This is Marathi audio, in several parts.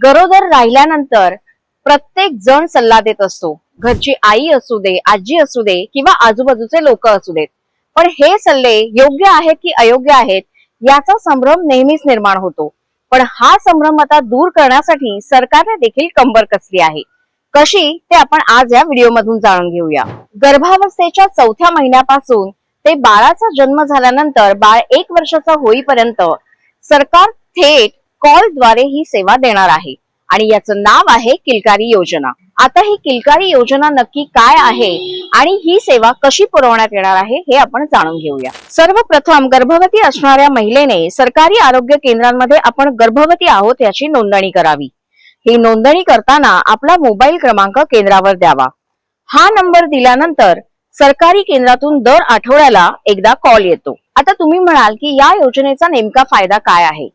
गरोदर राहिल्यानंतर प्रत्येक जण सल्ला देत असतो. घरची आई असू दे, आजी असू दे किंवा आजूबाजूचे लोक असू देत. पण हे सल्ले योग्य आहेत की अयोग्य आहेत याचा संभ्रम नेहमीच निर्माण होतो. पण हा संभ्रम आता दूर करण्यासाठी सरकारने देखील कंबर कसली आहे. कशी ते आपण आज या व्हिडिओ मधून जाणून घेऊया. गर्भावस्थेच्या 4थ्या महिन्यापासून ते बाळाचा जन्म झाल्यानंतर बाळ 1 वर्षाचा होईपर्यंत सरकार थेट कॉलद्वारे ही सेवा देणार आहे आणि याचं नाव आहे किलकारी योजना. आता ही किलकारी योजना नक्की काय आहे आणि ही सेवा कशी पुरवण्यात येणार आहे हे आपण जाणून घेऊया. सर्वप्रथम गर्भवती असणाऱ्या महिलेने सरकारी आरोग्य केंद्रांमध्ये आपण गर्भवती आहोत याची नोंदणी करावी. ही नोंदणी करताना आपला मोबाईल क्रमांक केंद्रावर द्यावा. हा नंबर दिल्यानंतर सरकारी केंद्रातून दर आठवड्याला एकदा कॉल येतो. आता तुम्ही म्हणाल की या योजनेचा नेमका फायदा काय आहे.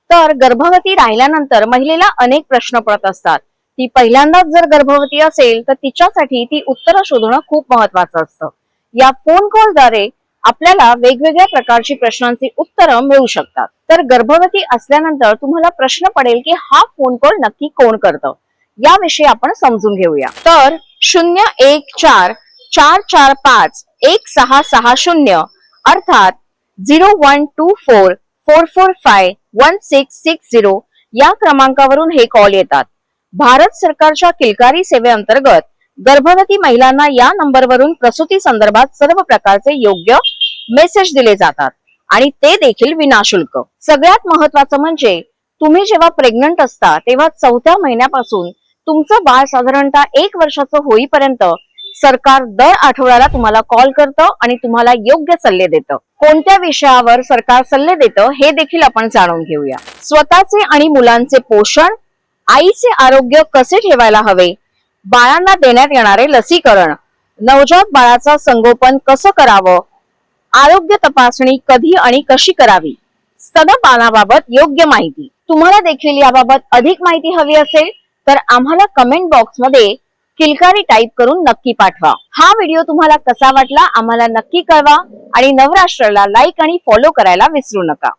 तर गर्भवती राहिल्यानंतर महिलेला अनेक प्रश्न पडत असतात. ती पहिल्यांदाच जर गर्भवती असेल तर तिच्यासाठी ती उत्तरं शोधणं खूप महत्वाचं असतं. या फोन कॉलद्वारे आपल्याला वेगवेगळ्या प्रकारची प्रश्नांची उत्तरं मिळू शकतात. तर गर्भवती असल्यानंतर तुम्हाला प्रश्न पडेल की हा फोन कॉल नक्की कोण करतं याविषयी आपण समजून घेऊया. तर 014451660 अर्थात 0124445160 या क्रमांकावरून हे कॉल येतात. भारत सरकारच्या किलकारी सेवेअंतर्गत गर्भवती महिलांना या नंबरवरून प्रसूती संदर्भात सर्व प्रकारचे योग्य मेसेज दिले जातात आणि ते देखील विनाशुल्क. सगळ्यात महत्वाचं म्हणजे तुम्ही जेव्हा प्रेग्नंट असता तेव्हा 4थ्या महिन्यापासून तुमचं बाळ साधारणतः 1 वर्षाचं होईपर्यंत सरकार दर आठवड्याला तुम्हाला कॉल करतं आणि तुम्हाला योग्य सल्ले देतं. कोणत्या विषयावर सरकार सल्ले देतं हे देखील आपण जाणून घेऊया. स्वतःचे आणि मुलांचे पोषण, आईचे आरोग्य कसे ठेवायला हवे, बाळांना देण्यात येणारे लसीकरण, नवजात बाळाचं संगोपन कसं करावं, आरोग्य तपासणी कधी आणि कशी करावी, स्तनपानाबाबत योग्य माहिती. तुम्हाला देखील याबाबत अधिक माहिती हवी असेल तर आम्हाला कमेंट बॉक्स मध्ये किलकारी टाईप करून नक्की पाठवा. हा व्हिडिओ तुम्हाला कसा वाटला आम्हाला नक्की कळवा आणि नवराष्ट्राला लाईक आणि फॉलो करायला विसरू नका.